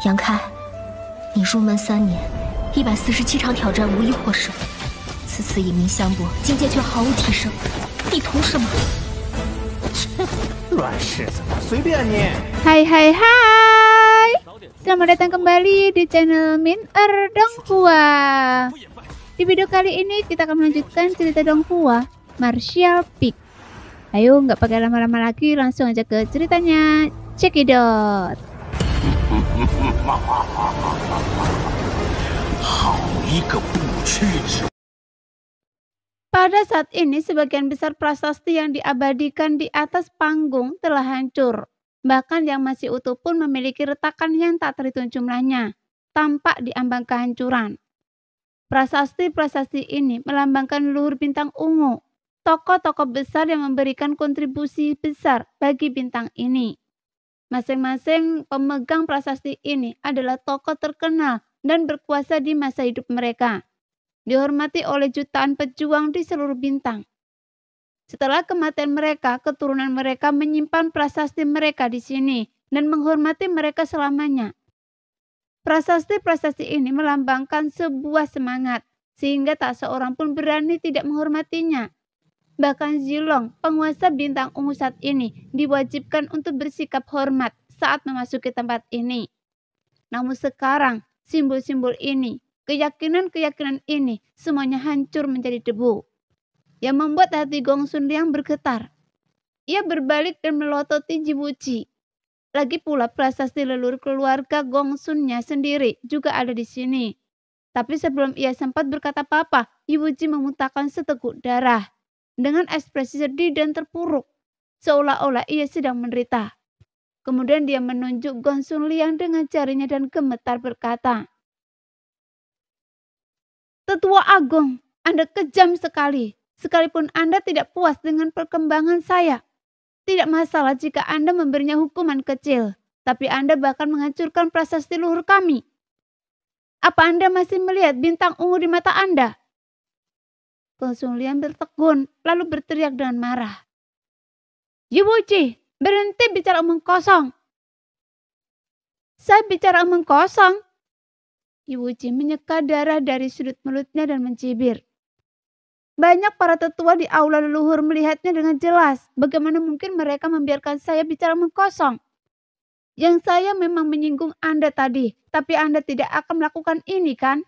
杨开，你入门3年，147场挑战无一获胜，此次以命相搏，境界却毫无提升，你图什么？乱柿子，随便你。Hai hai hai, selamat datang kembali di channel Min Donghua. Di video kali ini kita akan melanjutkan cerita Donghua Martial Peak. Ayo nggak pakai lama-lama lagi, langsung aja ke ceritanya. Check it out. Pada saat ini sebagian besar prasasti yang diabadikan di atas panggung telah hancur. Bahkan yang masih utuh pun memiliki retakan yang tak terhitung jumlahnya, tampak di ambang kehancuran. Prasasti-prasasti ini melambangkan leluhur bintang ungu, tokoh-tokoh besar yang memberikan kontribusi besar bagi bintang ini. Masing-masing pemegang prasasti ini adalah tokoh terkenal dan berkuasa di masa hidup mereka, dihormati oleh jutaan pejuang di seluruh bintang. Setelah kematian mereka, keturunan mereka menyimpan prasasti mereka di sini dan menghormati mereka selamanya. Prasasti-prasasti ini melambangkan sebuah semangat, sehingga tak seorang pun berani tidak menghormatinya. Bahkan Zilong, penguasa bintang ungu saat ini, diwajibkan untuk bersikap hormat saat memasuki tempat ini. Namun sekarang, simbol-simbol ini, keyakinan-keyakinan ini, semuanya hancur menjadi debu. Yang membuat hati Gong Sun Liang bergetar. Ia berbalik dan melototi Ji Wuji. Lagi pula prasasti leluhur keluarga Gong Sun-nya sendiri juga ada di sini. Tapi sebelum ia sempat berkata apa-apa, Ji Wuji memuntahkan seteguk darah. Dengan ekspresi sedih dan terpuruk, seolah-olah ia sedang menderita. Kemudian dia menunjuk Gong Sun Liang dengan jarinya dan gemetar berkata, "Tetua Agung, Anda kejam sekali. Sekalipun Anda tidak puas dengan perkembangan saya. Tidak masalah jika Anda memberinya hukuman kecil, tapi Anda bahkan menghancurkan prasasti luhur kami. Apa Anda masih melihat bintang ungu di mata Anda?" Gong Sun Liang bertegun, lalu berteriak dengan marah. "Ji Wuji, berhenti bicara omong kosong." "Saya bicara omong kosong?" Ji Wuji menyeka darah dari sudut mulutnya dan mencibir. "Banyak para tetua di aula leluhur melihatnya dengan jelas. Bagaimana mungkin mereka membiarkan saya bicara omong kosong? Yang saya memang menyinggung Anda tadi, tapi Anda tidak akan melakukan ini, kan?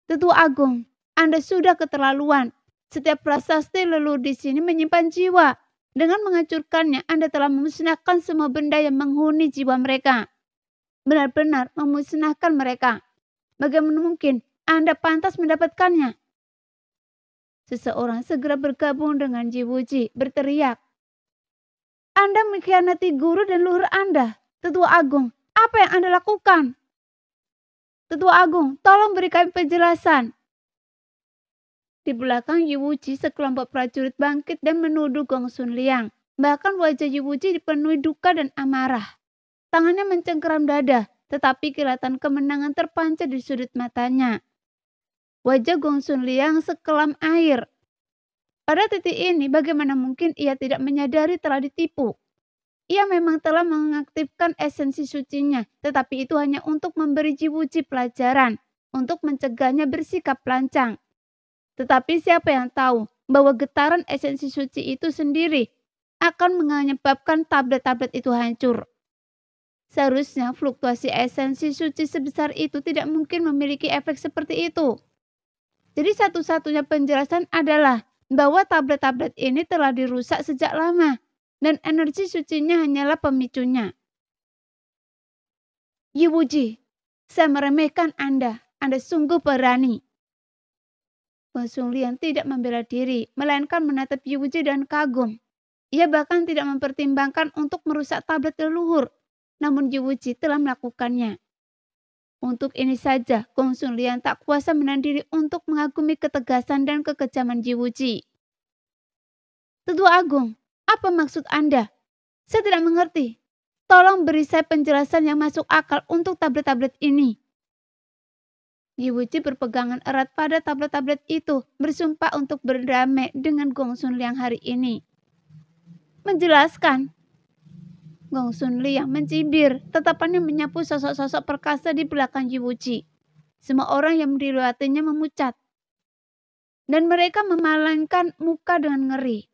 Tetua Agung, Anda sudah keterlaluan. Setiap prasasti leluhur di sini menyimpan jiwa. Dengan menghancurkannya, Anda telah memusnahkan semua benda yang menghuni jiwa mereka. Benar-benar memusnahkan mereka. Bagaimana mungkin Anda pantas mendapatkannya?" Seseorang segera bergabung dengan Ji Wuji, berteriak, "Anda mengkhianati guru dan luhur Anda. Tetua Agung, apa yang Anda lakukan? Tetua Agung, tolong berikan penjelasan." Di belakang Ji Wuji, sekelompok prajurit bangkit dan menuduh Gong Sun Liang. Bahkan wajah Ji Wuji dipenuhi duka dan amarah. Tangannya mencengkeram dada, tetapi kilatan kemenangan terpancar di sudut matanya. Wajah Gong Sun Liang sekelam air. Pada titik ini, bagaimana mungkin ia tidak menyadari telah ditipu? Ia memang telah mengaktifkan esensi sucinya, tetapi itu hanya untuk memberi Ji Wuji pelajaran, untuk mencegahnya bersikap lancang. Tetapi siapa yang tahu bahwa getaran esensi suci itu sendiri akan menyebabkan tablet-tablet itu hancur. Seharusnya fluktuasi esensi suci sebesar itu tidak mungkin memiliki efek seperti itu. Jadi satu-satunya penjelasan adalah bahwa tablet-tablet ini telah dirusak sejak lama dan energi sucinya hanyalah pemicunya. Ji Wuji, saya meremehkan Anda. Anda sungguh berani. Gong Sun Liang tidak membela diri, melainkan menatap Ji Wuji dan kagum. Ia bahkan tidak mempertimbangkan untuk merusak tablet leluhur, namun Ji Wuji telah melakukannya. Untuk ini saja, Gong Sun Liang tak kuasa menahan diri untuk mengagumi ketegasan dan kekejaman Ji Wuji. "Tetua Agung, apa maksud Anda? Saya tidak mengerti. Tolong beri saya penjelasan yang masuk akal untuk tablet-tablet ini." Ji Wuji berpegangan erat pada tablet-tablet itu, bersumpah untuk berdamai dengan Gong Sun Liang hari ini. "Menjelaskan? Gong Sun Liang mencibir, tatapannya menyapu sosok-sosok perkasa di belakang Ji Wuji. Semua orang yang dilewatinya memucat. Dan mereka memalangkan muka dengan ngeri.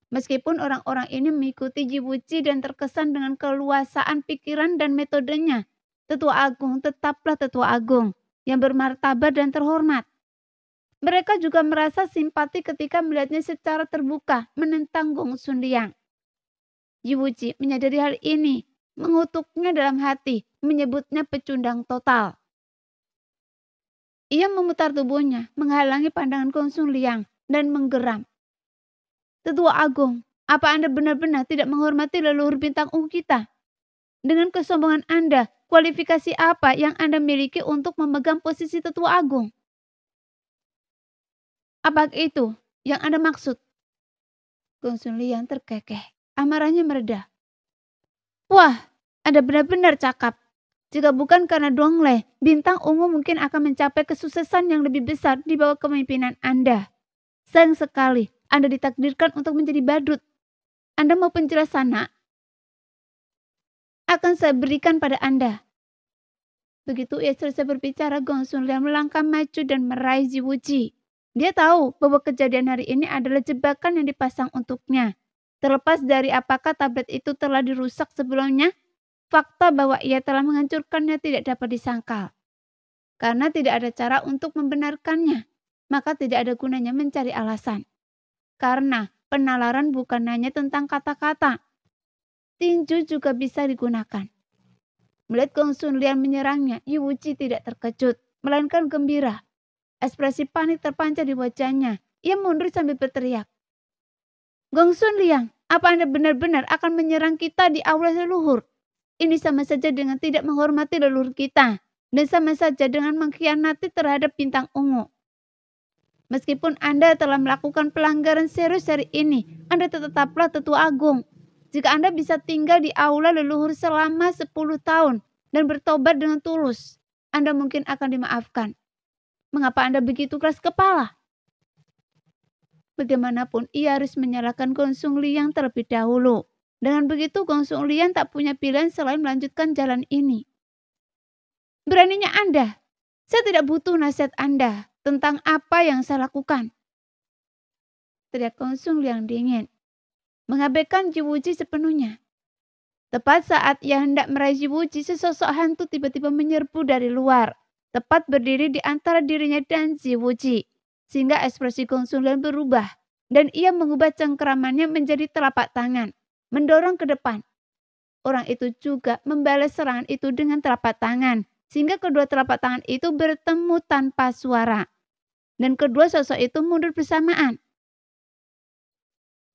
Meskipun orang-orang ini mengikuti Ji Wuji dan terkesan dengan keluasaan pikiran dan metodenya, Tetua Agung tetaplah Tetua Agung yang bermartabat dan terhormat. Mereka juga merasa simpati ketika melihatnya secara terbuka menentang Gong Sun Liang. Ji Wuji menyadari hal ini, mengutuknya dalam hati, menyebutnya pecundang total. Ia memutar tubuhnya, menghalangi pandangan Gong Sun Liang, dan menggeram. Tetua Agung, apa Anda benar-benar tidak menghormati leluhur bintang ungu kita? Dengan kesombongan Anda, kualifikasi apa yang Anda miliki untuk memegang posisi Tetua Agung? Apakah itu yang Anda maksud? Gong Sun Liang terkekeh. Amarahnya mereda. Wah, Anda benar-benar cakap. Jika bukan karena Donglei, bintang ungu mungkin akan mencapai kesuksesan yang lebih besar di bawah kepemimpinan Anda. Sayang sekali, Anda ditakdirkan untuk menjadi badut. Anda mau penjelasan, nak? Akan saya berikan pada Anda. Begitu ia selesai berbicara, Gong Sun Liang melangkah maju dan meraih Ji Wuji. Dia tahu bahwa kejadian hari ini adalah jebakan yang dipasang untuknya. Terlepas dari apakah tablet itu telah dirusak sebelumnya, fakta bahwa ia telah menghancurkannya tidak dapat disangkal. Karena tidak ada cara untuk membenarkannya, maka tidak ada gunanya mencari alasan. Karena penalaran bukan hanya tentang kata-kata. Tinju juga bisa digunakan. Melihat Gong Sun Liang menyerangnya, Ji Wuji tidak terkejut, melainkan gembira. Ekspresi panik terpancar di wajahnya. Ia mundur sambil berteriak. Gong Sun Liang, apa Anda benar-benar akan menyerang kita di aula leluhur? Ini sama saja dengan tidak menghormati leluhur kita. Dan sama saja dengan mengkhianati terhadap bintang ungu. Meskipun Anda telah melakukan pelanggaran serius hari ini, Anda tetaplah Tetua Agung. Jika Anda bisa tinggal di aula leluhur selama 10 tahun dan bertobat dengan tulus, Anda mungkin akan dimaafkan. Mengapa Anda begitu keras kepala? Bagaimanapun, ia harus menyalahkan Gong Sun Liang terlebih dahulu. Dengan begitu, Gong Sun Liang tak punya pilihan selain melanjutkan jalan ini. Beraninya Anda. Saya tidak butuh nasihat Anda tentang apa yang saya lakukan. Teriak Gong Sun Liang dingin. Mengabaikan Ji Wuji sepenuhnya. Tepat saat ia hendak meraih Ji Wuji, sesosok hantu tiba-tiba menyerbu dari luar. Tepat berdiri di antara dirinya dan Ji Wuji. Sehingga ekspresi Gong Sun Liang berubah. Dan ia mengubah cengkeramannya menjadi telapak tangan. Mendorong ke depan. Orang itu juga membalas serangan itu dengan telapak tangan. Sehingga kedua telapak tangan itu bertemu tanpa suara. Dan kedua sosok itu mundur bersamaan.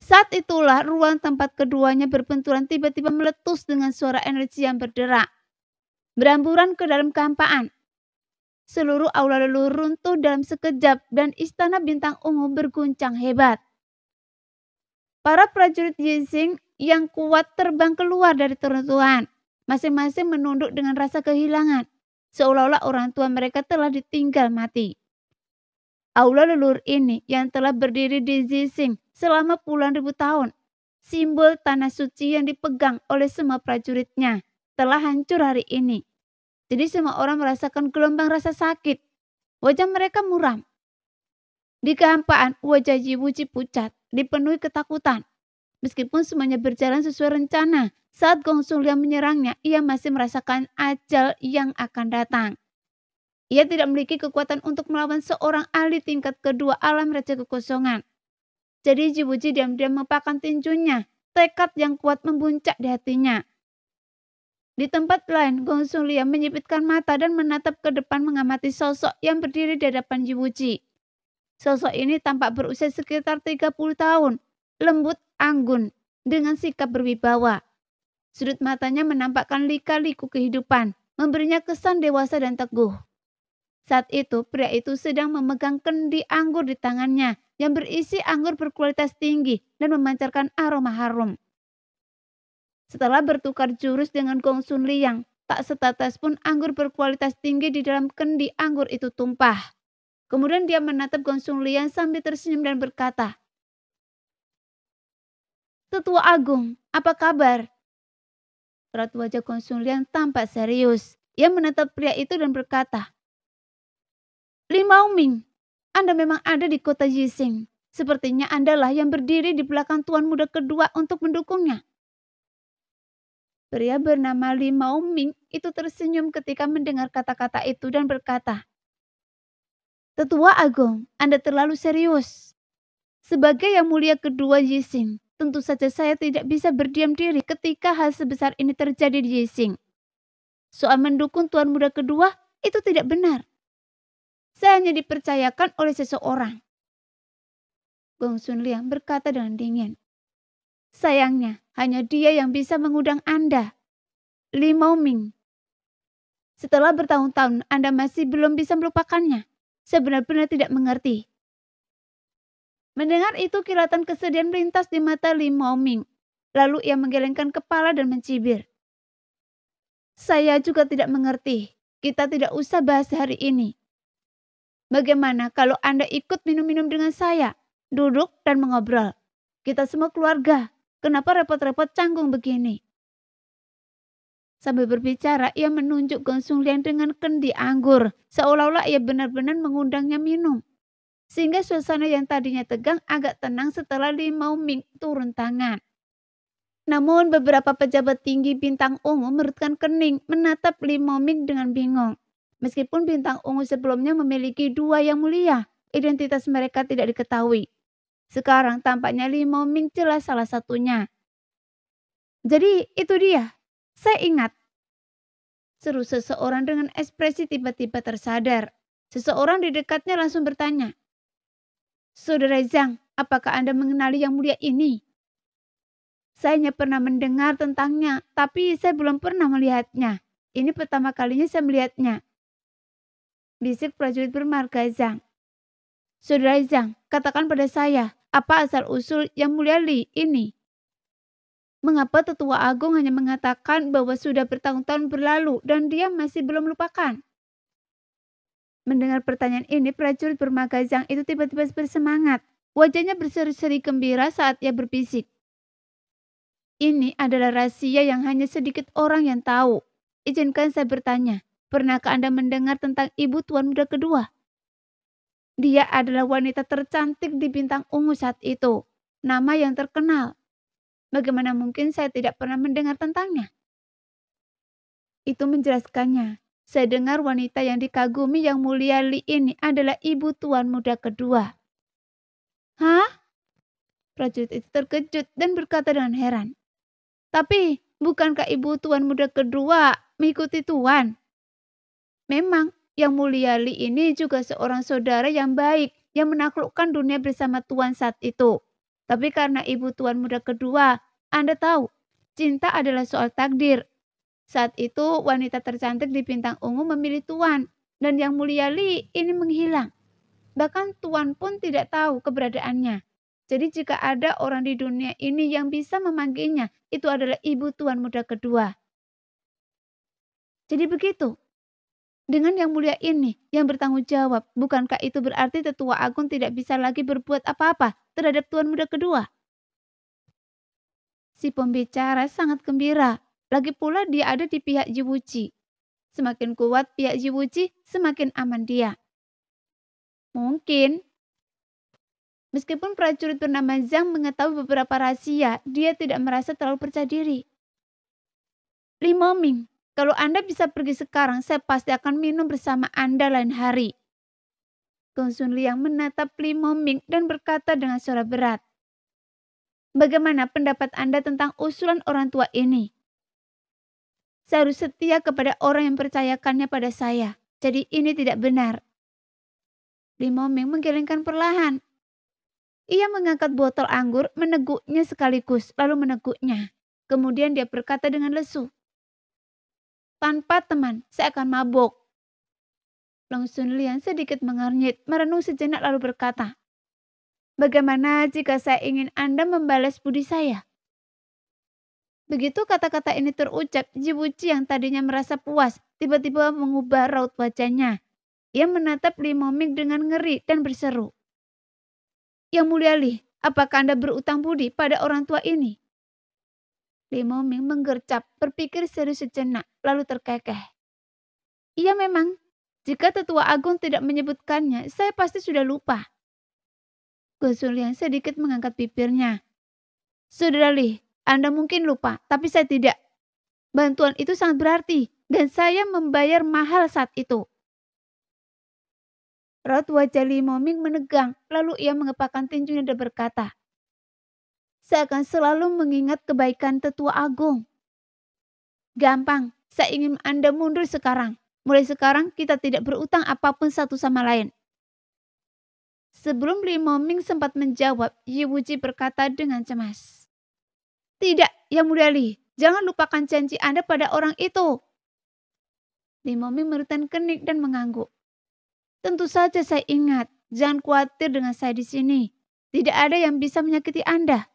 Saat itulah ruang tempat keduanya berbenturan tiba-tiba meletus dengan suara energi yang berderak. Beramburan ke dalam kehampaan. Seluruh aula leluhur runtuh dalam sekejap dan istana bintang ungu berguncang hebat. Para prajurit Yixing yang kuat terbang keluar dari reruntuhan. Masing-masing menunduk dengan rasa kehilangan. Seolah-olah orang tua mereka telah ditinggal mati. Aula leluhur ini yang telah berdiri di Yixing selama puluhan ribu tahun. Simbol tanah suci yang dipegang oleh semua prajuritnya telah hancur hari ini. Jadi semua orang merasakan gelombang rasa sakit. Wajah mereka muram. Di kehampaan, wajah Ji Wuji pucat, dipenuhi ketakutan. Meskipun semuanya berjalan sesuai rencana, saat Gong Sun Liang menyerangnya, ia masih merasakan ajal yang akan datang. Ia tidak memiliki kekuatan untuk melawan seorang ahli tingkat kedua alam raja kekosongan. Jadi Ji Wuji diam-diam mempakkan tinjunya, tekad yang kuat membuncak di hatinya. Di tempat lain, Gong Sun Liang menyipitkan mata dan menatap ke depan mengamati sosok yang berdiri di hadapan Ji Wuji. Sosok ini tampak berusia sekitar 30 tahun, lembut anggun, dengan sikap berwibawa. Sudut matanya menampakkan lika-liku kehidupan, memberinya kesan dewasa dan teguh. Saat itu, pria itu sedang memegang kendi anggur di tangannya, yang berisi anggur berkualitas tinggi dan memancarkan aroma harum. Setelah bertukar jurus dengan Gong Sun Liang, tak setetes pun anggur berkualitas tinggi di dalam kendi anggur itu tumpah. Kemudian dia menatap Gong Sun Liang sambil tersenyum dan berkata, Tetua Agung, apa kabar? Raut wajah Gong Sun Liang tampak serius. Ia menatap pria itu dan berkata, "Li Maoming, Anda memang ada di kota Yixing. Sepertinya Andalah yang berdiri di belakang tuan muda kedua untuk mendukungnya." Pria bernama Li Maoming itu tersenyum ketika mendengar kata-kata itu dan berkata, "Tetua Agung, Anda terlalu serius. Sebagai yang mulia kedua Yixing, tentu saja saya tidak bisa berdiam diri ketika hal sebesar ini terjadi di Yixing. Soal mendukung tuan muda kedua itu tidak benar. Saya hanya dipercayakan oleh seseorang." Gong Sun Liang berkata dengan dingin, "Sayangnya, hanya dia yang bisa mengundang Anda, Li Maoming. Setelah bertahun-tahun Anda masih belum bisa melupakannya. Saya benar-benar tidak mengerti." Mendengar itu kilatan kesedihan melintas di mata Li Maoming. Lalu ia menggelengkan kepala dan mencibir. "Saya juga tidak mengerti. Kita tidak usah bahas hari ini. Bagaimana kalau Anda ikut minum-minum dengan saya, duduk dan mengobrol? Kita semua keluarga. Kenapa repot-repot canggung begini?" Sambil berbicara, ia menunjuk Gong Sun Liang dengan kendi anggur, seolah-olah ia benar-benar mengundangnya minum. Sehingga suasana yang tadinya tegang agak tenang setelah Li Maoming turun tangan. Namun beberapa pejabat tinggi bintang ungu merutkan kening menatap Li Maoming dengan bingung. Meskipun bintang ungu sebelumnya memiliki dua yang mulia, identitas mereka tidak diketahui. Sekarang tampaknya Li Maoming jelas salah satunya. "Jadi itu dia, saya ingat," seru seseorang dengan ekspresi tiba-tiba tersadar. Seseorang di dekatnya langsung bertanya, "Saudara Zhang, apakah Anda mengenali yang mulia ini?" "Saya hanya pernah mendengar tentangnya, tapi saya belum pernah melihatnya. Ini pertama kalinya saya melihatnya," bisik prajurit bermarga Zhang. "Saudara Zhang, katakan pada saya, apa asal-usul yang mulia Li ini? Mengapa tetua agung hanya mengatakan bahwa sudah bertahun-tahun berlalu dan dia masih belum melupakan?" Mendengar pertanyaan ini, prajurit bermarga Zhang itu tiba-tiba bersemangat. Wajahnya berseri-seri gembira saat ia berbisik, "Ini adalah rahasia yang hanya sedikit orang yang tahu. Izinkan saya bertanya, pernahkah Anda mendengar tentang ibu tuan muda kedua? Dia adalah wanita tercantik di bintang ungu saat itu. Nama yang terkenal. Bagaimana mungkin saya tidak pernah mendengar tentangnya?" Itu menjelaskannya. "Saya dengar wanita yang dikagumi yang mulia Li ini adalah ibu tuan muda kedua." "Hah?" Prajurit itu terkejut dan berkata dengan heran, "Tapi bukankah ibu tuan muda kedua mengikuti tuan?" "Memang, yang mulia Li ini juga seorang saudara yang baik yang menaklukkan dunia bersama tuan saat itu. Tapi karena ibu tuan muda kedua, Anda tahu, cinta adalah soal takdir. Saat itu wanita tercantik di bintang ungu memilih tuan dan yang mulia Li ini menghilang. Bahkan tuan pun tidak tahu keberadaannya. Jadi jika ada orang di dunia ini yang bisa memanggilnya, itu adalah ibu tuan muda kedua." "Jadi begitu. Dengan yang mulia ini yang bertanggung jawab, bukankah itu berarti tetua agung tidak bisa lagi berbuat apa-apa terhadap tuan muda kedua?" Si pembicara sangat gembira. Lagi pula dia ada di pihak Jiwuji. Semakin kuat pihak Jiwuji, semakin aman dia. Mungkin, meskipun prajurit bernama Zhang mengetahui beberapa rahasia, dia tidak merasa terlalu percaya diri. "Li Maoming, kalau Anda bisa pergi sekarang, saya pasti akan minum bersama Anda lain hari." Gong Sun Liang menatap Li Maoming dan berkata dengan suara berat, "Bagaimana pendapat Anda tentang usulan orang tua ini? Saya harus setia kepada orang yang percayakannya pada saya. Jadi ini tidak benar." Li Maoming menggelengkan perlahan. Ia mengangkat botol anggur, meneguknya sekaligus, lalu meneguknya. Kemudian dia berkata dengan lesu, "Tanpa teman, saya akan mabuk." Long Sun Liang sedikit mengernyit, merenung sejenak lalu berkata, "Bagaimana jika saya ingin Anda membalas budi saya?" Begitu kata-kata ini terucap, Jiwuji yang tadinya merasa puas, tiba-tiba mengubah raut wajahnya. Ia menatap Li Maoming dengan ngeri dan berseru, "Yang mulia Li, apakah Anda berutang budi pada orang tua ini?" Li Moming menggercap, berpikir serius sejenak, lalu terkekeh. Iya memang, jika tetua agung tidak menyebutkannya, saya pasti sudah lupa. Gong Sun Liang sedikit mengangkat bibirnya. Saudara Li, Anda mungkin lupa, tapi saya tidak. Bantuan itu sangat berarti, dan saya membayar mahal saat itu. Raut wajah Li Moming menegang, lalu ia mengepakkan tinjunya dan berkata, saya akan selalu mengingat kebaikan tetua agung. Gampang, saya ingin Anda mundur sekarang. Mulai sekarang kita tidak berutang apapun satu sama lain. Sebelum Li Moming sempat menjawab, Yi Wuji berkata dengan cemas. Tidak, Yang Mulia Li, jangan lupakan janji Anda pada orang itu. Li Moming merutan kening dan mengangguk. Tentu saja saya ingat, jangan khawatir dengan saya di sini. Tidak ada yang bisa menyakiti Anda.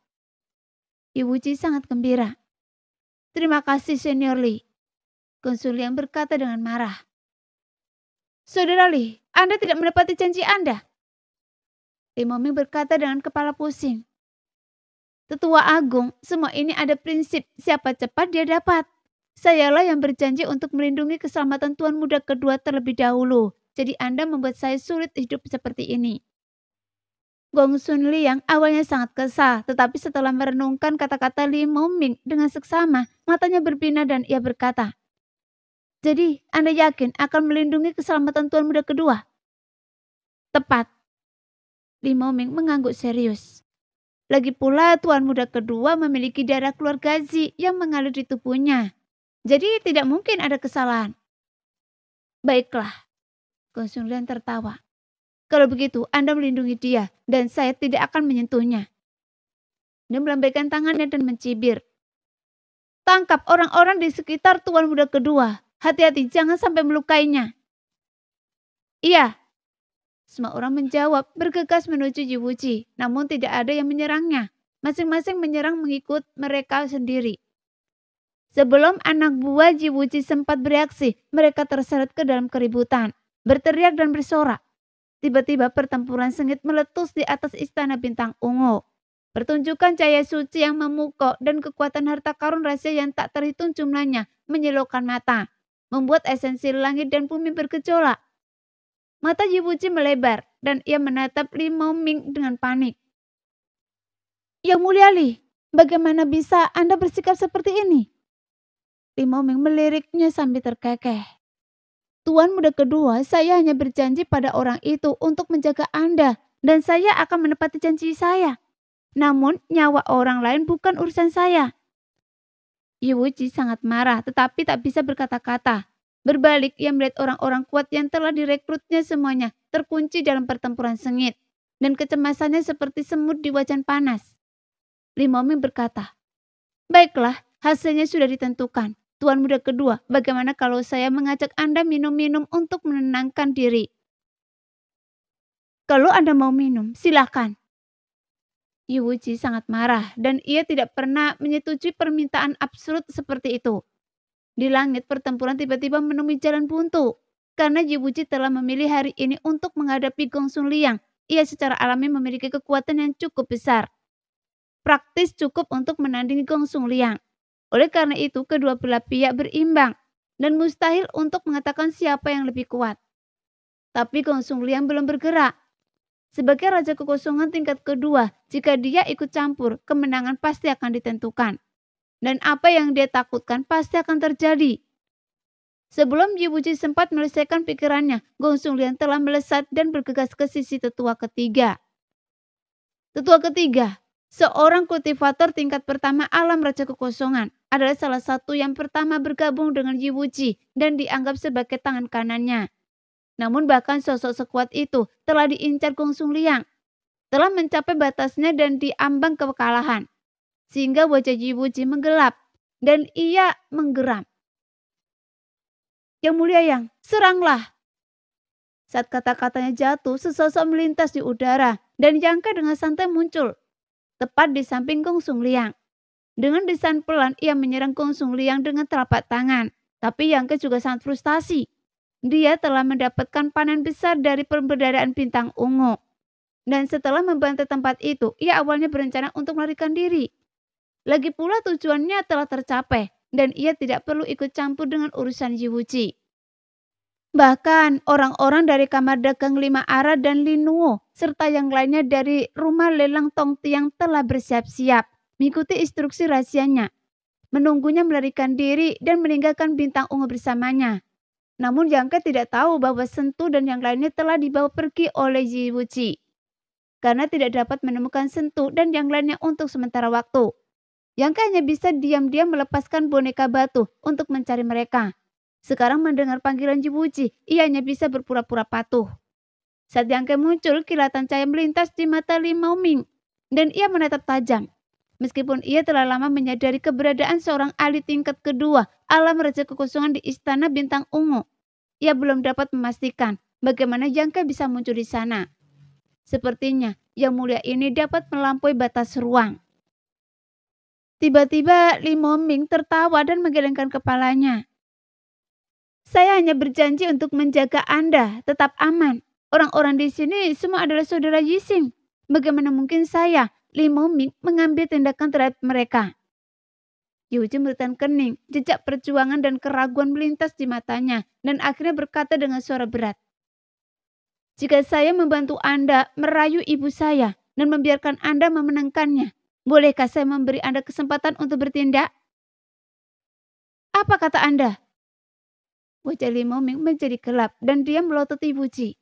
Yi Wuji sangat gembira. Terima kasih Senior Li. Gong Sun Liang berkata dengan marah. Saudara Li, Anda tidak menepati janji Anda. Li Moming berkata dengan kepala pusing. Tetua Agung, semua ini ada prinsip siapa cepat dia dapat. Sayalah yang berjanji untuk melindungi keselamatan Tuan Muda kedua terlebih dahulu. Jadi Anda membuat saya sulit hidup seperti ini. Gong Sun Liang awalnya sangat kesal, tetapi setelah merenungkan kata-kata Li Moming dengan seksama, matanya berbinar dan ia berkata, jadi Anda yakin akan melindungi keselamatan Tuan Muda kedua? Tepat. Li Moming mengangguk serius. Lagi pula Tuan Muda kedua memiliki darah keluarga Zi yang mengalir di tubuhnya. Jadi tidak mungkin ada kesalahan. Baiklah. Gong Sun Liang tertawa. Kalau begitu, Anda melindungi dia, dan saya tidak akan menyentuhnya. Dia melambaikan tangannya dan mencibir. Tangkap orang-orang di sekitar Tuan Muda kedua. Hati-hati, jangan sampai melukainya. Iya. Semua orang menjawab, bergegas menuju Yi Wuji, namun tidak ada yang menyerangnya. Masing-masing menyerang mengikut mereka sendiri. Sebelum anak buah Yi Wuji sempat bereaksi, mereka terseret ke dalam keributan, berteriak dan bersorak. Tiba-tiba pertempuran sengit meletus di atas istana bintang ungu. Pertunjukan cahaya suci yang memukau dan kekuatan harta karun rahasia yang tak terhitung jumlahnya menyilaukan mata, membuat esensi langit dan bumi bergejolak. Mata Yi Wuji melebar dan ia menatap Li Moming dengan panik. Yang Mulia Li, bagaimana bisa Anda bersikap seperti ini? Li Moming meliriknya sambil terkekeh. Tuan Muda kedua, saya hanya berjanji pada orang itu untuk menjaga Anda dan saya akan menepati janji saya. Namun nyawa orang lain bukan urusan saya. Yi Wuji sangat marah tetapi tak bisa berkata-kata. Berbalik ia melihat orang-orang kuat yang telah direkrutnya semuanya terkunci dalam pertempuran sengit. Dan kecemasannya seperti semut di wajan panas. Li Moming berkata, baiklah, hasilnya sudah ditentukan. Tuan Muda kedua, bagaimana kalau saya mengajak Anda minum-minum untuk menenangkan diri? Kalau Anda mau minum, silakan. Yi Wuji sangat marah dan ia tidak pernah menyetujui permintaan absurd seperti itu. Di langit pertempuran tiba-tiba menemui jalan buntu. Karena Yi Wuji telah memilih hari ini untuk menghadapi Gong Sun Liang, ia secara alami memiliki kekuatan yang cukup besar. Praktis cukup untuk menandingi Gong Sun Liang. Oleh karena itu, kedua belah pihak berimbang dan mustahil untuk mengatakan siapa yang lebih kuat. Tapi Gong Sun Liang belum bergerak. Sebagai Raja Kekosongan tingkat kedua, jika dia ikut campur, kemenangan pasti akan ditentukan. Dan apa yang dia takutkan pasti akan terjadi. Sebelum Yi Wuji sempat menyelesaikan pikirannya, Gong Sun Liang telah melesat dan bergegas ke sisi tetua ketiga. Tetua ketiga, seorang kultivator tingkat pertama alam Raja Kekosongan, adalah salah satu yang pertama bergabung dengan Yi Wuji dan dianggap sebagai tangan kanannya. Namun bahkan sosok sekuat itu telah diincar Gong Sun Liang, telah mencapai batasnya dan diambang kekalahan. Sehingga wajah Yi Wuji menggelap dan ia menggeram. Yang Mulia Yang, seranglah. Saat kata-katanya jatuh, sesosok melintas di udara dan Yangke dengan santai muncul, tepat di samping Gong Sun Liang. Dengan desain pelan, ia menyerang Gong Sun Liang dengan telapak tangan. Tapi Yangke juga sangat frustasi. Dia telah mendapatkan panen besar dari pemberdayaan bintang ungu. Dan setelah membantai tempat itu, ia awalnya berencana untuk melarikan diri. Lagi pula tujuannya telah tercapai dan ia tidak perlu ikut campur dengan urusan Yiwuji. Bahkan orang-orang dari kamar dagang 5 arah dan Linuo serta yang lainnya dari rumah lelang Tongtiang telah bersiap-siap mengikuti instruksi rahasianya, menunggunya melarikan diri dan meninggalkan bintang ungu bersamanya. Namun Yang Ke tidak tahu bahwa Sentu dan yang lainnya telah dibawa pergi oleh Yiwuji. Karena tidak dapat menemukan Sentu dan yang lainnya untuk sementara waktu, Yang Ke hanya bisa diam-diam melepaskan boneka batu untuk mencari mereka. Sekarang mendengar panggilan Yiwuji, ia hanya bisa berpura-pura patuh. Saat Yang Ke muncul, kilatan cahaya melintas di mata Li Maoming dan ia menatap tajam. Meskipun ia telah lama menyadari keberadaan seorang ahli tingkat kedua alam raja kekosongan di istana bintang ungu, ia belum dapat memastikan bagaimana Yang Ke bisa muncul di sana. Sepertinya yang mulia ini dapat melampaui batas ruang. Tiba-tiba Li Maoming tertawa dan menggelengkan kepalanya. Saya hanya berjanji untuk menjaga Anda tetap aman. Orang-orang di sini semua adalah saudara Yixing. Bagaimana mungkin saya, Li Maoming, mengambil tindakan terhadap mereka? Yiwuji meritan kening, jejak perjuangan dan keraguan melintas di matanya, dan akhirnya berkata dengan suara berat. Jika saya membantu Anda merayu ibu saya dan membiarkan Anda memenangkannya, bolehkah saya memberi Anda kesempatan untuk bertindak? Apa kata Anda? Wajah Li Maoming menjadi gelap dan dia melototi Yiwuji.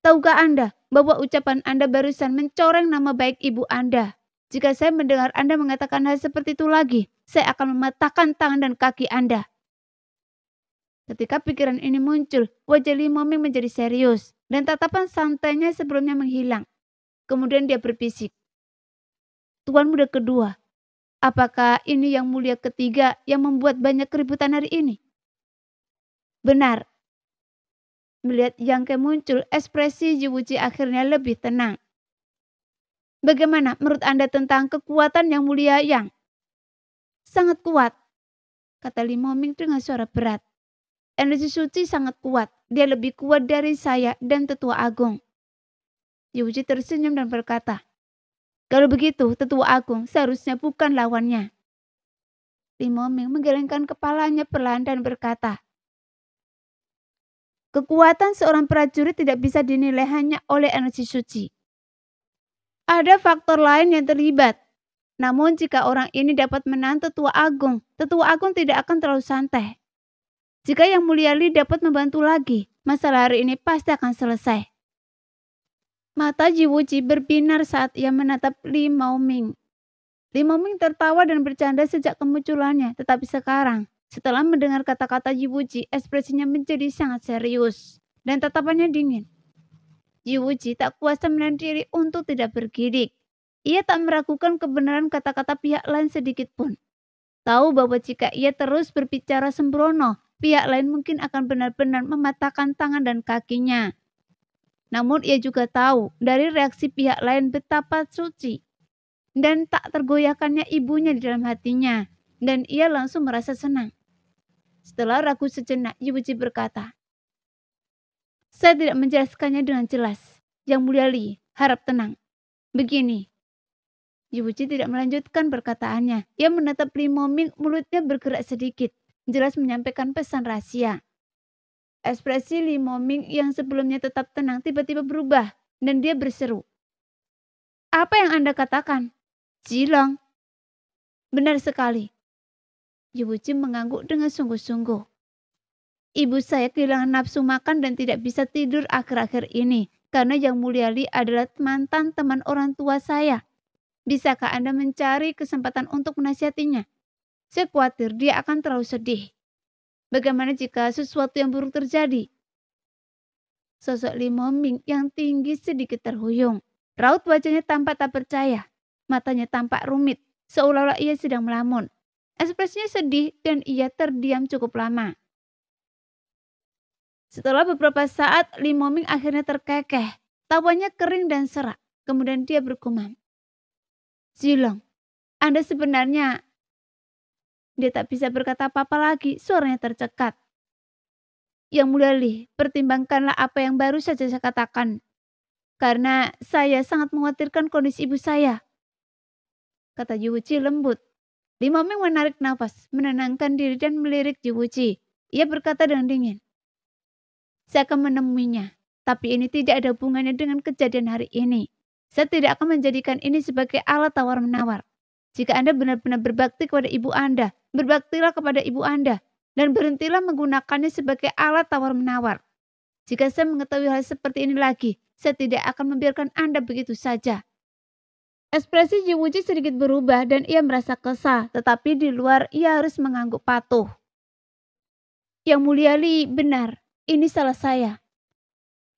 Tahukah Anda bahwa ucapan Anda barusan mencoreng nama baik ibu Anda? Jika saya mendengar Anda mengatakan hal seperti itu lagi, saya akan mematahkan tangan dan kaki Anda. Ketika pikiran ini muncul, wajah Li Maoming menjadi serius dan tatapan santainya sebelumnya menghilang. Kemudian dia berbisik. Tuan muda kedua, apakah ini yang mulia ketiga yang membuat banyak keributan hari ini? Benar. Melihat Yang Ke muncul, ekspresi Yiwuji akhirnya lebih tenang. Bagaimana menurut Anda tentang kekuatan yang mulia Yang? Sangat kuat, kata Li Maoming dengan suara berat. Energi suci sangat kuat, dia lebih kuat dari saya dan Tetua Agung. Yiwuji tersenyum dan berkata, kalau begitu Tetua Agung seharusnya bukan lawannya. Li Maoming menggelengkan kepalanya perlahan dan berkata, kekuatan seorang prajurit tidak bisa dinilai hanya oleh energi suci. Ada faktor lain yang terlibat. Namun jika orang ini dapat menahan Tetua Agung tidak akan terlalu santai. Jika Yang Mulia Li dapat membantu lagi, masalah hari ini pasti akan selesai. Mata Yiwuji berbinar saat ia menatap Li Maoming. Li Maoming tertawa dan bercanda sejak kemunculannya, tetapi sekarang, setelah mendengar kata-kata Yiwuji, ekspresinya menjadi sangat serius dan tatapannya dingin. Yiwuji tak kuasa menahan diri untuk tidak bergidik. Ia tak meragukan kebenaran kata-kata pihak lain sedikit pun. Tahu bahwa jika ia terus berbicara sembrono, pihak lain mungkin akan benar-benar mematahkan tangan dan kakinya. Namun ia juga tahu dari reaksi pihak lain betapa suci dan tak tergoyahkannya ibunya di dalam hatinya, dan ia langsung merasa senang. Setelah ragu sejenak, Yiwuji berkata, saya tidak menjelaskannya dengan jelas. Yang Mulia Li, harap tenang. Begini. Yiwuji tidak melanjutkan perkataannya. Ia menatap Li Maoming, mulutnya bergerak sedikit, jelas menyampaikan pesan rahasia. Ekspresi Li Maoming yang sebelumnya tetap tenang tiba-tiba berubah dan dia berseru. Apa yang Anda katakan? Jilong. Benar sekali. Yiwuji mengangguk dengan sungguh-sungguh. Ibu saya kehilangan nafsu makan dan tidak bisa tidur akhir-akhir ini karena Yang Mulia Li adalah mantan teman orang tua saya. Bisakah Anda mencari kesempatan untuk menasihatinya? Saya khawatir dia akan terlalu sedih. Bagaimana jika sesuatu yang buruk terjadi? Sosok Li Maoming yang tinggi sedikit terhuyung. Raut wajahnya tampak tak percaya. Matanya tampak rumit, seolah-olah ia sedang melamun. Ekspresinya sedih dan ia terdiam cukup lama. Setelah beberapa saat, Li Maoming akhirnya terkekeh. Tawanya kering dan serak. Kemudian dia bergumam. Jilong, Anda sebenarnya... Dia tak bisa berkata apa-apa lagi, suaranya tercekat. Yang Mulia Li, pertimbangkanlah apa yang baru saja saya katakan. Karena saya sangat mengkhawatirkan kondisi ibu saya. kata Jiwuci lembut. Li Moming menarik nafas, menenangkan diri dan melirik Jiwuci. Ia berkata dengan dingin, saya akan menemuinya, tapi ini tidak ada hubungannya dengan kejadian hari ini. Saya tidak akan menjadikan ini sebagai alat tawar-menawar. Jika Anda benar-benar berbakti kepada ibu Anda, berbaktilah kepada ibu Anda, dan berhentilah menggunakannya sebagai alat tawar-menawar. Jika saya mengetahui hal seperti ini lagi, saya tidak akan membiarkan Anda begitu saja. Ekspresi Jiwuci sedikit berubah dan ia merasa kesal, tetapi di luar ia harus mengangguk patuh. Yang Mulia Li, benar, ini salah saya.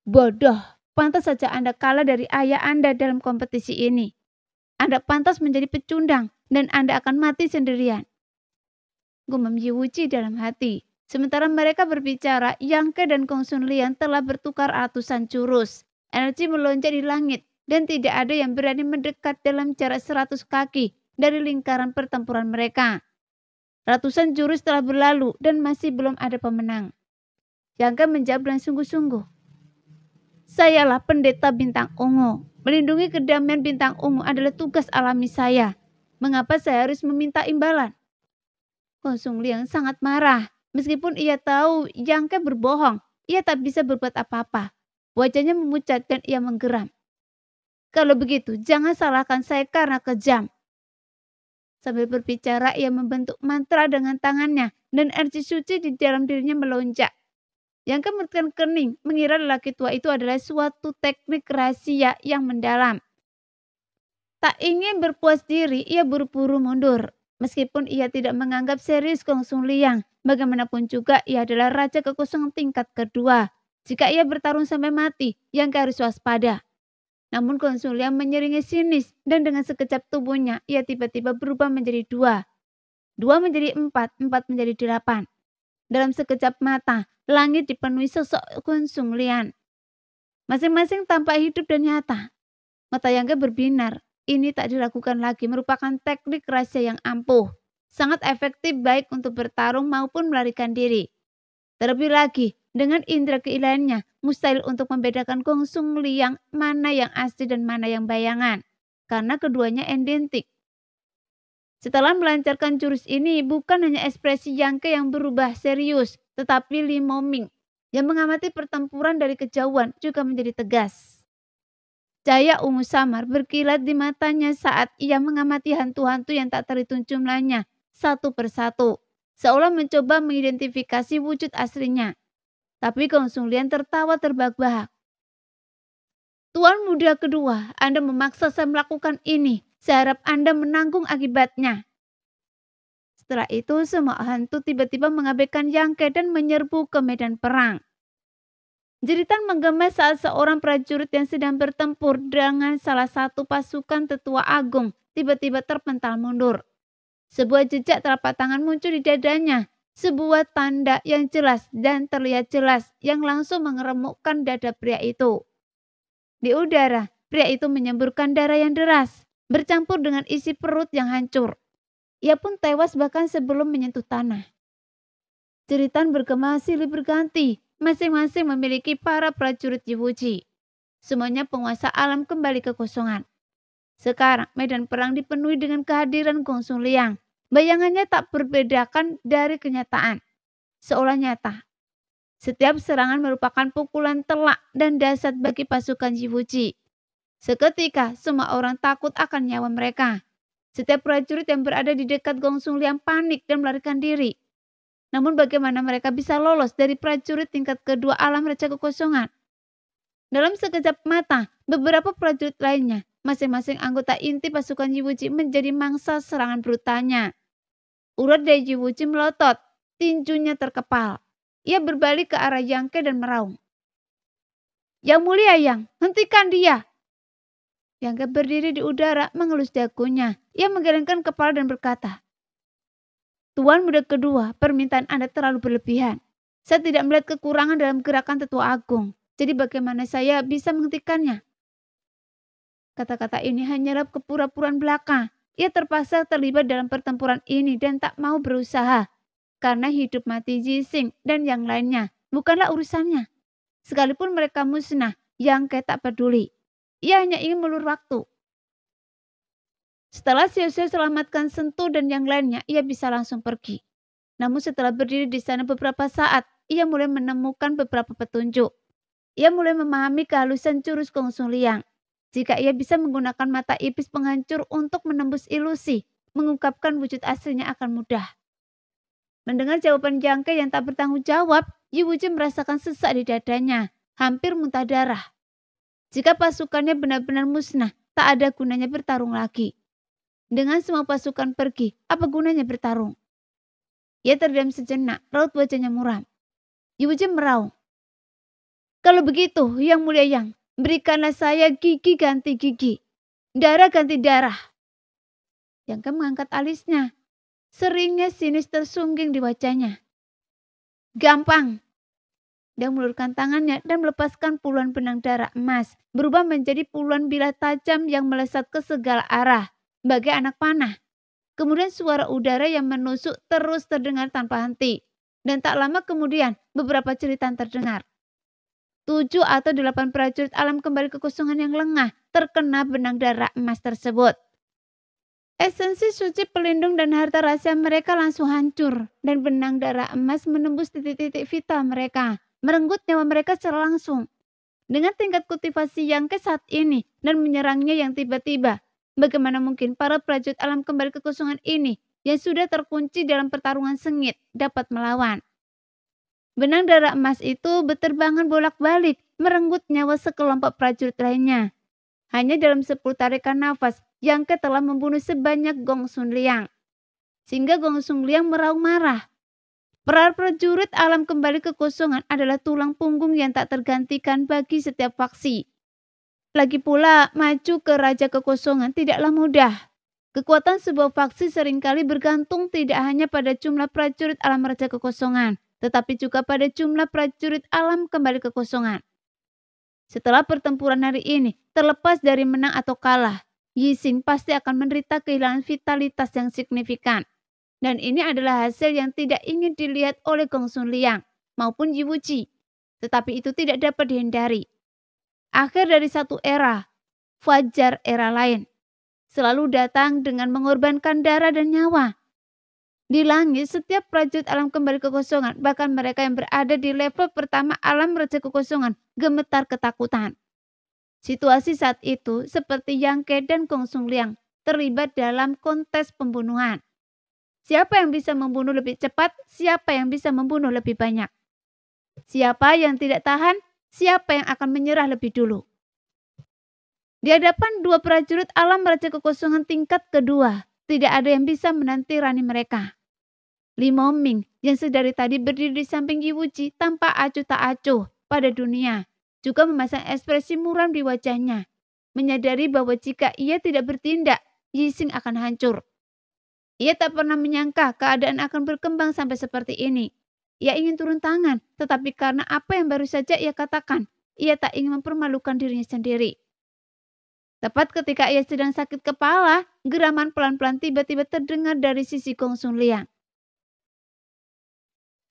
Bodoh, pantas saja Anda kalah dari ayah Anda dalam kompetisi ini. Anda pantas menjadi pecundang dan Anda akan mati sendirian. Gumam Jiwuci dalam hati. Sementara mereka berbicara, Yang Ke dan Gong Sun Liang telah bertukar ratusan jurus. Energi melonjak di langit dan tidak ada yang berani mendekat dalam jarak 100 kaki dari lingkaran pertempuran mereka. Ratusan jurus telah berlalu dan masih belum ada pemenang. Yang Ke menjawab dengan sungguh-sungguh. Sayalah pendeta bintang ungu. Melindungi kedamaian bintang ungu adalah tugas alami saya. Mengapa saya harus meminta imbalan? Gong Sun Liang sangat marah. Meskipun ia tahu Yang Ke berbohong, ia tak bisa berbuat apa-apa. Wajahnya memucat dan ia menggeram. Kalau begitu, jangan salahkan saya karena kejam. Sambil berbicara, ia membentuk mantra dengan tangannya dan energi suci di dalam dirinya melonjak. Yang kemudian kening, mengira lelaki tua itu adalah suatu teknik rahasia yang mendalam. Tak ingin berpuas diri, ia buru-buru mundur. Meskipun ia tidak menganggap serius Gong Sun Liang, bagaimanapun juga ia adalah raja kekosongan tingkat kedua. Jika ia bertarung sampai mati, Yang Ke harus waspada. Namun Gong Sun Liang menyeringai sinis dan dengan sekejap tubuhnya ia tiba-tiba berubah menjadi 2. 2 menjadi 4, 4 menjadi 8. Dalam sekejap mata, langit dipenuhi sosok Gong Sun Liang. Masing-masing tampak hidup dan nyata. Mata Yang Ke berbinar. Ini tak diragukan lagi merupakan teknik rahasia yang ampuh. Sangat efektif baik untuk bertarung maupun melarikan diri. Terlebih lagi, dengan indera keilahiannya, mustahil untuk membedakan Gong Sun Liang mana yang asli dan mana yang bayangan. Karena keduanya identik. Setelah melancarkan jurus ini, bukan hanya ekspresi Yang Ke yang berubah serius, tetapi Li Moming yang mengamati pertempuran dari kejauhan juga menjadi tegas. Cahaya ungu samar berkilat di matanya saat ia mengamati hantu-hantu yang tak terhitung jumlahnya satu persatu, seolah mencoba mengidentifikasi wujud aslinya. Tapi Gong Sun Liang tertawa terbahak-bahak. Tuan muda kedua, Anda memaksa saya melakukan ini. Saya harap Anda menanggung akibatnya. Setelah itu, semua hantu tiba-tiba mengabaikan Yang Ke dan menyerbu ke medan perang. Jeritan menggema saat seorang prajurit yang sedang bertempur dengan salah satu pasukan tetua agung tiba-tiba terpental mundur. Sebuah jejak telapak tangan muncul di dadanya. Sebuah tanda yang jelas dan terlihat jelas yang langsung mengeremukkan dada pria itu. Di udara, pria itu menyemburkan darah yang deras, bercampur dengan isi perut yang hancur. Ia pun tewas bahkan sebelum menyentuh tanah. Jeritan bergema silih berganti, masing-masing memiliki para prajurit Jiwuci. Semuanya penguasa alam kembali ke kosongan. Sekarang medan perang dipenuhi dengan kehadiran Gong Sun Liang. Bayangannya tak berbedakan dari kenyataan. Seolah nyata. Setiap serangan merupakan pukulan telak dan dahsyat bagi pasukan Jiwuci. Seketika semua orang takut akan nyawa mereka. Setiap prajurit yang berada di dekat Gong Sun Liang panik dan melarikan diri. Namun bagaimana mereka bisa lolos dari prajurit tingkat kedua alam Raja Kekosongan? Dalam sekejap mata, beberapa prajurit lainnya, masing-masing anggota inti pasukan Jiwuci menjadi mangsa serangan brutalnya. Urat dari Jiwuci melotot, tinjunya terkepal. Ia berbalik ke arah Yang Ke dan meraung. Yang Mulia Yang, hentikan dia! Yang Ke berdiri di udara mengelus dagunya. Ia menggelengkan kepala dan berkata, Tuan muda kedua, permintaan Anda terlalu berlebihan. Saya tidak melihat kekurangan dalam gerakan tetua agung. Jadi bagaimana saya bisa menghentikannya? Kata-kata ini hanyalah kepura-puraan belaka. Ia terpaksa terlibat dalam pertempuran ini dan tak mau berusaha. Karena hidup mati Jising dan yang lainnya bukanlah urusannya. Sekalipun mereka musnah, Yang Ke tak peduli. Ia hanya ingin melur waktu. Setelah Xiao Xiao selamatkan Sentu dan yang lainnya, ia bisa langsung pergi. Namun setelah berdiri di sana beberapa saat, ia mulai menemukan beberapa petunjuk. Ia mulai memahami kehalusan jurus Gong Sun Liang. Jika ia bisa menggunakan mata iblis penghancur untuk menembus ilusi, mengungkapkan wujud aslinya akan mudah. Mendengar jawaban jangka yang tak bertanggung jawab, Yi Wuji merasakan sesak di dadanya, hampir muntah darah. Jika pasukannya benar-benar musnah, tak ada gunanya bertarung lagi. Dengan semua pasukan pergi, apa gunanya bertarung? Ia terdiam sejenak, raut wajahnya muram. Yi Wuji meraung. Kalau begitu, Yang Mulia Yang, berikanlah saya gigi ganti gigi, darah ganti darah. Yang mengangkat alisnya. Seringnya sinis tersungging di wajahnya. Gampang. Dia mengulurkan tangannya dan melepaskan puluhan benang darah emas, berubah menjadi puluhan bilah tajam yang melesat ke segala arah, bagai anak panah. Kemudian suara udara yang menusuk terus terdengar tanpa henti. Dan tak lama kemudian, beberapa ceritan terdengar. 7 atau 8 prajurit alam kembali ke kekosongan yang lengah, terkena benang darah emas tersebut. Esensi suci pelindung dan harta rahasia mereka langsung hancur, dan benang darah emas menembus titik-titik vital mereka, merenggut nyawa mereka secara langsung. Dengan tingkat kultivasi yang ke saat ini dan menyerangnya yang tiba-tiba, bagaimana mungkin para prajurit alam kembali ke kekosongan ini yang sudah terkunci dalam pertarungan sengit dapat melawan? Benang darah emas itu berterbangan bolak-balik, merenggut nyawa sekelompok prajurit lainnya. Hanya dalam 10 tarikan nafas, Yang telah membunuh sebanyak Gong Sun Liang. Sehingga Gong Sun Liang meraung marah. Para prajurit alam kembali ke kekosongan adalah tulang punggung yang tak tergantikan bagi setiap faksi. Lagi pula, maju ke Raja Kekosongan tidaklah mudah. Kekuatan sebuah faksi seringkali bergantung tidak hanya pada jumlah prajurit alam Raja Kekosongan, tetapi juga pada jumlah prajurit alam kembali ke kekosongan. Setelah pertempuran hari ini, terlepas dari menang atau kalah, Yi Xing pasti akan menderita kehilangan vitalitas yang signifikan. Dan ini adalah hasil yang tidak ingin dilihat oleh Gong Sun Liang maupun Yi Wuji. Tetapi itu tidak dapat dihindari. Akhir dari satu era, fajar era lain. Selalu datang dengan mengorbankan darah dan nyawa. Di langit, setiap prajurit alam kembali ke kekosongan, bahkan mereka yang berada di level pertama alam Raja Kekosongan, gemetar ketakutan. Situasi saat itu seperti Yang Ke dan Gong Sun Liang terlibat dalam kontes pembunuhan. Siapa yang bisa membunuh lebih cepat, siapa yang bisa membunuh lebih banyak. Siapa yang tidak tahan, siapa yang akan menyerah lebih dulu. Di hadapan 2 prajurit alam Raja Kekosongan tingkat kedua, tidak ada yang bisa menantirani mereka. Li Moming yang sedari tadi berdiri di samping Yi Wuji tanpa acuh tak acuh pada dunia, juga memasang ekspresi muram di wajahnya, menyadari bahwa jika ia tidak bertindak, Yi Xing akan hancur. Ia tak pernah menyangka keadaan akan berkembang sampai seperti ini. Ia ingin turun tangan, tetapi karena apa yang baru saja ia katakan, ia tak ingin mempermalukan dirinya sendiri. Tepat ketika ia sedang sakit kepala, geraman pelan-pelan tiba-tiba terdengar dari sisi Gong Sun Liang.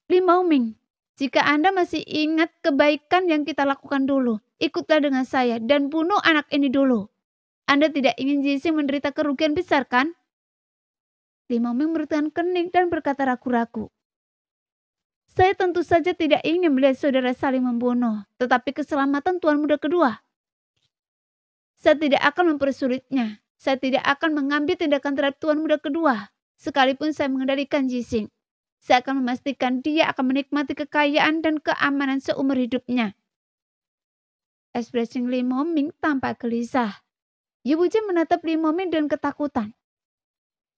Li Moming, jika Anda masih ingat kebaikan yang kita lakukan dulu, ikutlah dengan saya dan bunuh anak ini dulu. Anda tidak ingin Yi Xing menderita kerugian besar, kan? Li Moming merutkan kening dan berkata ragu-ragu. Saya tentu saja tidak ingin melihat saudara saling membunuh, tetapi keselamatan Tuan Muda kedua. Saya tidak akan mempersulitnya. Saya tidak akan mengambil tindakan terhadap Tuan Muda kedua, sekalipun saya mengendalikan Yi Xing. Saya akan memastikan dia akan menikmati kekayaan dan keamanan seumur hidupnya. Ekspresi Li Moming tampak gelisah. Yi Wuji menatap Li Moming dengan ketakutan.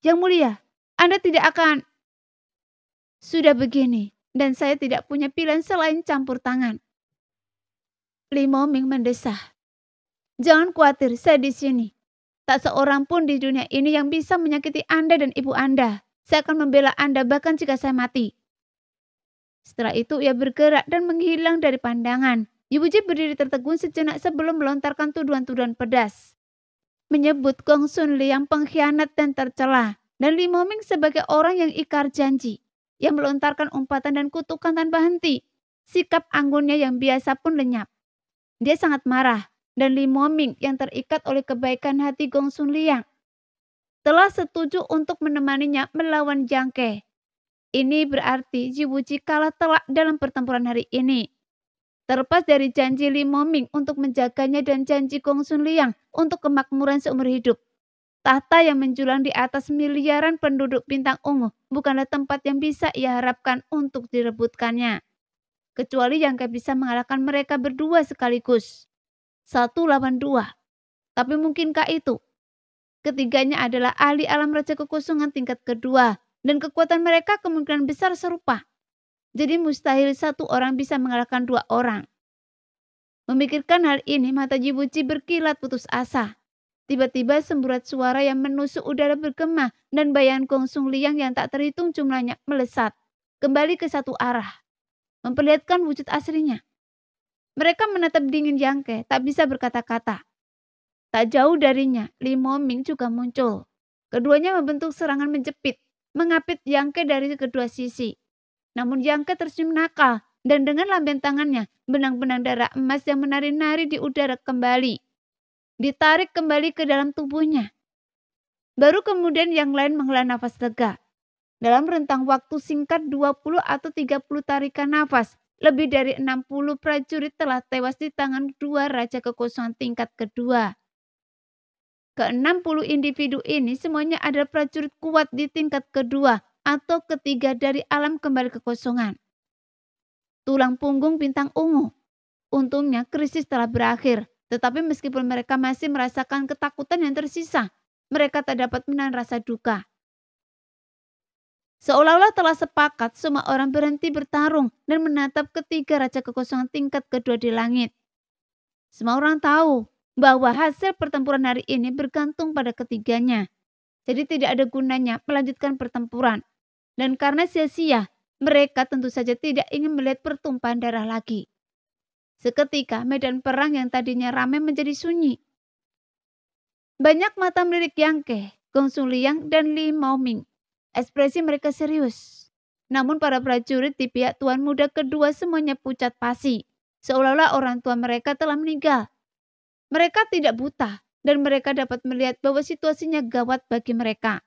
Yang Mulia, Anda tidak akan... Sudah begini, dan saya tidak punya pilihan selain campur tangan. Li Moming mendesah. Jangan khawatir, saya di sini. Tak seorang pun di dunia ini yang bisa menyakiti Anda dan ibu Anda. Saya akan membela Anda bahkan jika saya mati. Setelah itu ia bergerak dan menghilang dari pandangan. Yi Wuji berdiri tertegun sejenak sebelum melontarkan tuduhan-tuduhan pedas. Menyebut Gong Sun Liang pengkhianat dan tercela. Dan Li Moming sebagai orang yang ikar janji. Yang melontarkan umpatan dan kutukan tanpa henti. Sikap anggunnya yang biasa pun lenyap. Dia sangat marah. Dan Li Moming yang terikat oleh kebaikan hati Gong Sun Liang. telah setuju untuk menemaninya melawan Jangke. Ini berarti Ji Wuji kalah telak dalam pertempuran hari ini. Terlepas dari janji Li Moming untuk menjaganya dan janji Gong Sun Liang untuk kemakmuran seumur hidup, tahta yang menjulang di atas miliaran penduduk bintang ungu bukanlah tempat yang bisa ia harapkan untuk direbutkannya. Kecuali Jangke bisa mengalahkan mereka berdua sekaligus. 1 lawan 2. Tapi mungkinkah itu? Ketiganya adalah ahli alam Raja Kekosongan tingkat kedua, dan kekuatan mereka kemungkinan besar serupa. Jadi mustahil satu orang bisa mengalahkan 2 orang. Memikirkan hal ini, mata Ji Wuji berkilat putus asa. Tiba-tiba semburat suara yang menusuk udara bergema dan bayangan Gong Sun Liang yang tak terhitung jumlahnya melesat kembali ke satu arah, memperlihatkan wujud aslinya. Mereka menatap dingin Jangke, tak bisa berkata-kata. Tak jauh darinya, Li Moming juga muncul. Keduanya membentuk serangan menjepit, mengapit Jangke dari kedua sisi. Namun Jangke tersenyum nakal dan dengan lamben tangannya, benang-benang darah emas yang menari-nari di udara kembali ditarik kembali ke dalam tubuhnya. Baru kemudian yang lain menghela nafas lega. Dalam rentang waktu singkat 20 atau 30 tarikan nafas, lebih dari 60 prajurit telah tewas di tangan 2 Raja Kekosongan tingkat kedua. Ke-60 individu ini semuanya adalah prajurit kuat di tingkat kedua atau ketiga dari alam kembali kekosongan. Tulang punggung bintang ungu. Untungnya krisis telah berakhir, tetapi meskipun mereka masih merasakan ketakutan yang tersisa, mereka tak dapat menahan rasa duka. Seolah-olah telah sepakat semua orang berhenti bertarung dan menatap ketiga Raja Kekosongan tingkat kedua di langit. Semua orang tahu bahwa hasil pertempuran hari ini bergantung pada ketiganya. Jadi tidak ada gunanya melanjutkan pertempuran. Dan karena sia-sia, mereka tentu saja tidak ingin melihat pertumpahan darah lagi. Seketika medan perang yang tadinya ramai menjadi sunyi. Banyak mata melirik Jangke, Gong Sun Liang, dan Li Moming. Ekspresi mereka serius. Namun para prajurit di pihak tuan muda kedua semuanya pucat pasi. Seolah-olah orang tua mereka telah meninggal. Mereka tidak buta dan mereka dapat melihat bahwa situasinya gawat bagi mereka.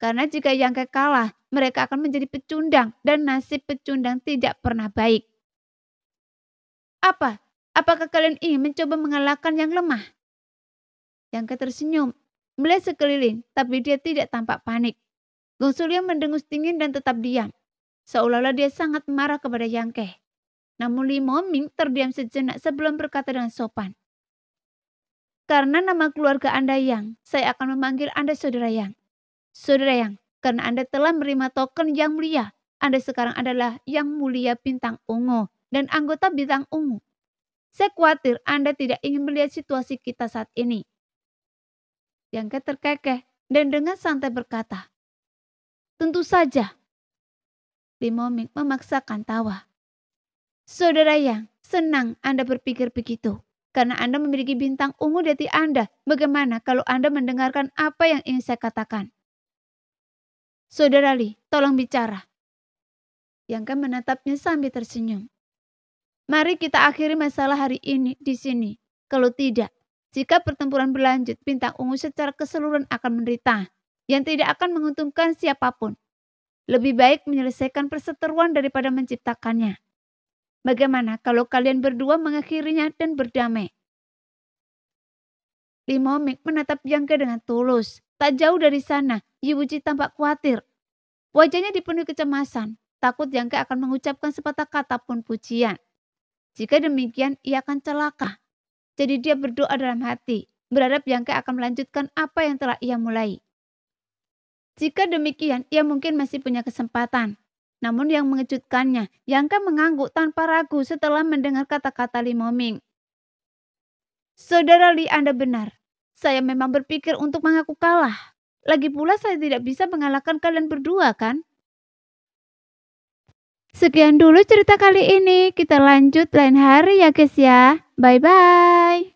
Karena jika Jangke kalah, mereka akan menjadi pecundang dan nasib pecundang tidak pernah baik. Apa? Apakah kalian ingin mencoba mengalahkan yang lemah? Jangke tersenyum, melihat sekeliling, tapi dia tidak tampak panik. Gong Sun Liang mendengus dingin dan tetap diam. Seolah-olah dia sangat marah kepada Jangke. Namun Li Moming terdiam sejenak sebelum berkata dengan sopan. Karena nama keluarga Anda Yang, saya akan memanggil Anda Saudara Yang. Saudara Yang, karena Anda telah menerima token Yang Mulia, Anda sekarang adalah Yang Mulia Bintang Ungu dan anggota Bintang Ungu. Saya khawatir Anda tidak ingin melihat situasi kita saat ini. Jangke terkekeh dan dengan santai berkata, tentu saja. Li Moming memaksakan tawa. Saudara Yang, senang Anda berpikir begitu. Karena Anda memiliki bintang ungu di hati Anda. Bagaimana kalau Anda mendengarkan apa yang ingin saya katakan? Saudara Li, tolong bicara. Jangke menatapnya sambil tersenyum. Mari kita akhiri masalah hari ini di sini. Kalau tidak, jika pertempuran berlanjut, bintang ungu secara keseluruhan akan menderita. Yang tidak akan menguntungkan siapapun. Lebih baik menyelesaikan perseteruan daripada menciptakannya. Bagaimana kalau kalian berdua mengakhirinya dan berdamai? Li Moming menatap Jangke dengan tulus. Tak jauh dari sana, Ji Wuji tampak khawatir. Wajahnya dipenuhi kecemasan. Takut Jangke akan mengucapkan sepatah kata pun pujian. Jika demikian, ia akan celaka. Jadi dia berdoa dalam hati. Berharap Jangke akan melanjutkan apa yang telah ia mulai. Jika demikian, ia mungkin masih punya kesempatan. Namun yang mengejutkannya, Jangke mengangguk tanpa ragu setelah mendengar kata-kata Li Moming. Saudara Li, Anda benar. Saya memang berpikir untuk mengaku kalah. Lagi pula saya tidak bisa mengalahkan kalian berdua, kan? Sekian dulu cerita kali ini. Kita lanjut lain hari ya guys ya. Bye-bye.